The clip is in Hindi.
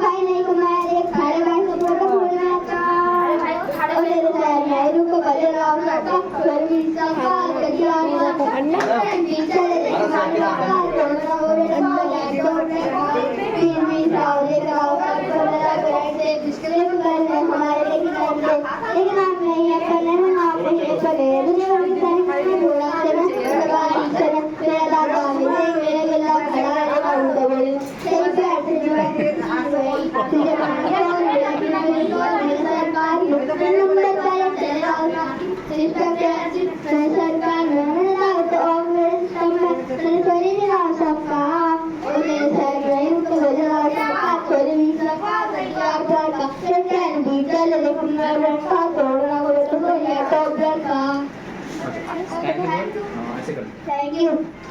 भाई नहीं घुमाया खाने भाई को फोटो खोलना और तेरे साथ मैं रुको बजे राव का गर्मी का कटिया बीचा ले खाना छोड़ना और तीन भी सावले का छोड़ना करते मुश्किलें करने हमारे लेकिन आप नहीं है करने में आप नहीं करे दुनिया में सारी बोला चला सवारी चला मेरा दादा मेरे गला खड़ा है उनका बोले सही पे आते Thank you.